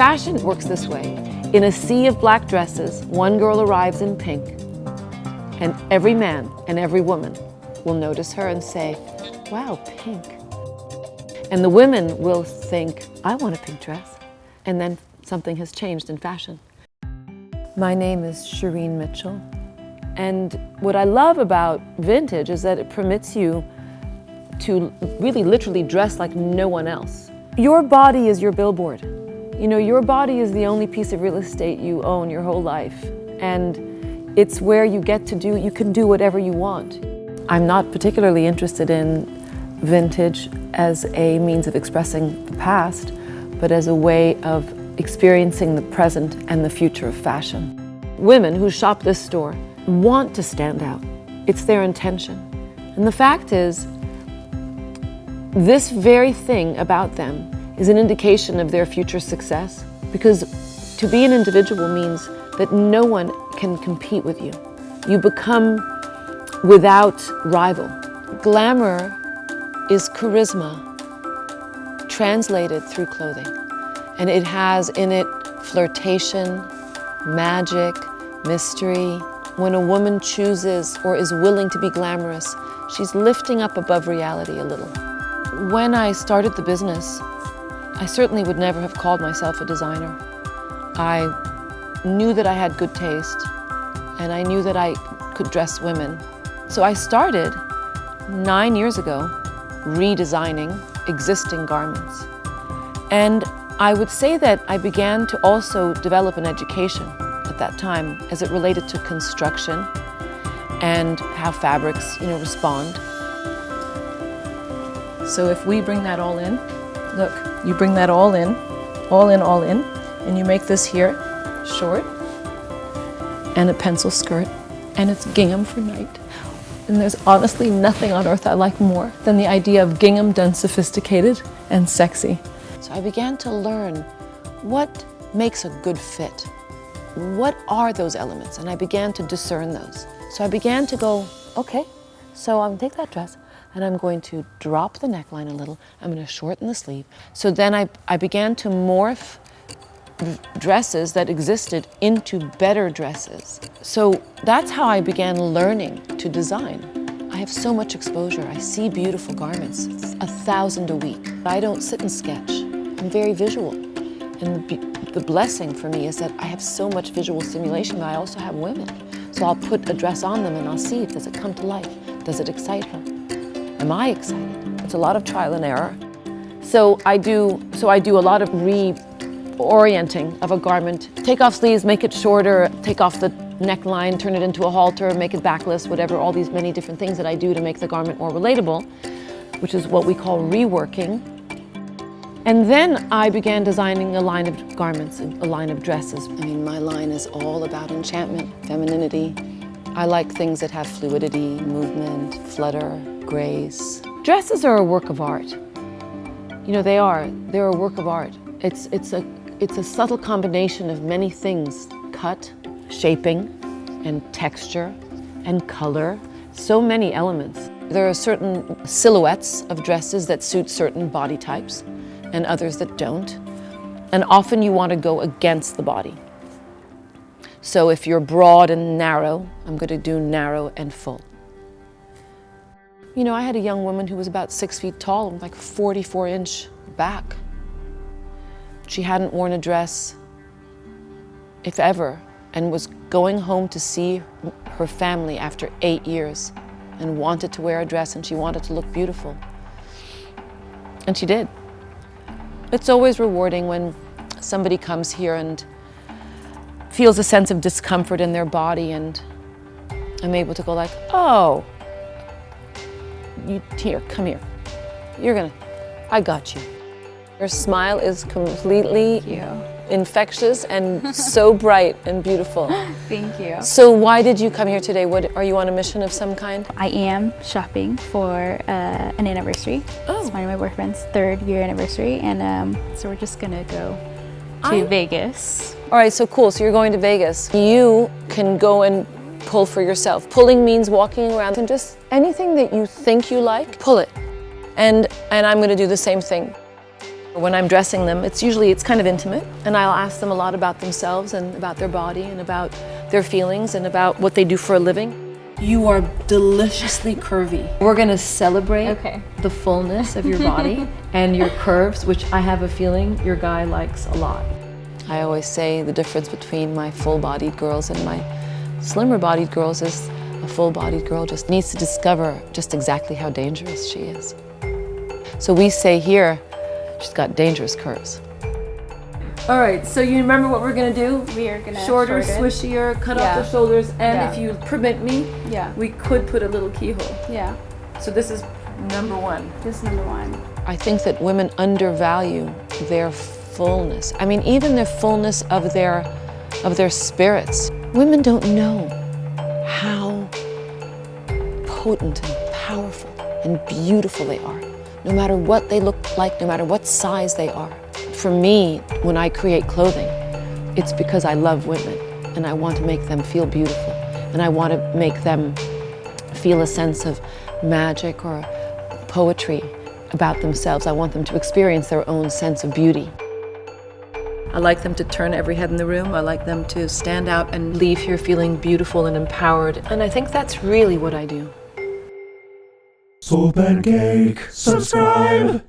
fashion works this way. In a sea of black dresses, one girl arrives in pink, and every man and every woman will notice her and say, wow, pink. And the women will think, I want a pink dress. And then something has changed in fashion. My name is Shareen Mitchell. And what I love about vintage is that it permits you to really literally dress like no one else. Your body is your billboard. You know, your body is the only piece of real estate you own your whole life. And it's where you get to do, you can do whatever you want. I'm not particularly interested in vintage as a means of expressing the past, but as a way of experiencing the present and the future of fashion. Women who shop this store want to stand out. It's their intention. And the fact is, this very thing about them is an indication of their future success, because to be an individual means that no one can compete with you. You become without rival. Glamour is charisma translated through clothing. And it has in it flirtation, magic, mystery. When a woman chooses or is willing to be glamorous, she's lifting up above reality a little. When I started the business, I certainly would never have called myself a designer. I knew that I had good taste, and I knew that I could dress women. So I started 9 years ago redesigning existing garments. And I would say that I began to also develop an education at that time as it related to construction and how fabrics, respond. So if we bring that all in, look, you bring that all in, and you make this here short and a pencil skirt, and it's gingham for night. And there's honestly nothing on earth I like more than the idea of gingham done sophisticated and sexy. So I began to learn what makes a good fit. What are those elements? And I began to discern those. So I began to go, okay, so I'm gonna take that dress and I'm going to drop the neckline a little. I'm gonna shorten the sleeve. So then I began to morph dresses that existed into better dresses. So that's how I began learning to design. I have so much exposure. I see beautiful garments, 1,000 a week. I don't sit and sketch. I'm very visual. And the blessing for me is that I have so much visual stimulation, but I also have women. So I'll put a dress on them and I'll see, does it come to life? Does it excite her? Am I excited? It's a lot of trial and error. So I do a lot of reorienting of a garment. Take off sleeves, make it shorter, take off the neckline, turn it into a halter, make it backless, whatever, all these many different things that I do to make the garment more relatable, which is what we call reworking. And then I began designing a line of garments, a line of dresses. I mean, my line is all about enchantment, femininity. I like things that have fluidity, movement, flutter, grace. Dresses are a work of art. You know, they're a work of art. It's a subtle combination of many things: cut, shaping, and texture, and color. So many elements. There are certain silhouettes of dresses that suit certain body types, and others that don't. And often you want to go against the body. So if you're broad and narrow, I'm going to do narrow and full. You know, I had a young woman who was about 6 feet tall, like 44-inch back. She hadn't worn a dress, if ever, and was going home to see her family after 8 years and wanted to wear a dress, and she wanted to look beautiful. And she did. It's always rewarding when somebody comes here and feels a sense of discomfort in their body, and I'm able to go like, oh, here, come here. I got you. Your smile is completely infectious and so bright and beautiful. Thank you. So why did you come here today? Are you on a mission of some kind? I am shopping for an anniversary. Oh. It's one of my boyfriend's 3rd year anniversary, and so we're just gonna go to Vegas. All right, so cool, so you're going to Vegas. You can go and pull for yourself. Pulling means walking around and just anything that you think you like, pull it. And I'm gonna do the same thing. When I'm dressing them, it's kind of intimate, and I'll ask them a lot about themselves and about their body and about their feelings and about what they do for a living. You are deliciously curvy. We're gonna celebrate the fullness of your body and your curves, which I have a feeling your guy likes a lot. I always say the difference between my full-bodied girls and my slimmer-bodied girls is a full-bodied girl just needs to discover just exactly how dangerous she is. So we say here, she's got dangerous curves. All right, so you remember what we're gonna do? We are gonna shorter, shorten. swishier, cut off the shoulders, and if you permit me, yeah, we could put a little keyhole. Yeah. So this is number one. This is number one. I think that women undervalue their fullness. I mean, even the fullness of their spirits. Women don't know how potent and powerful and beautiful they are, no matter what they look like, no matter what size they are. For me, when I create clothing, it's because I love women and I want to make them feel beautiful and I want to make them feel a sense of magic or poetry about themselves. I want them to experience their own sense of beauty. I like them to turn every head in the room. I like them to stand out and leave here feeling beautiful and empowered. And I think that's really what I do. SoulPancake, subscribe!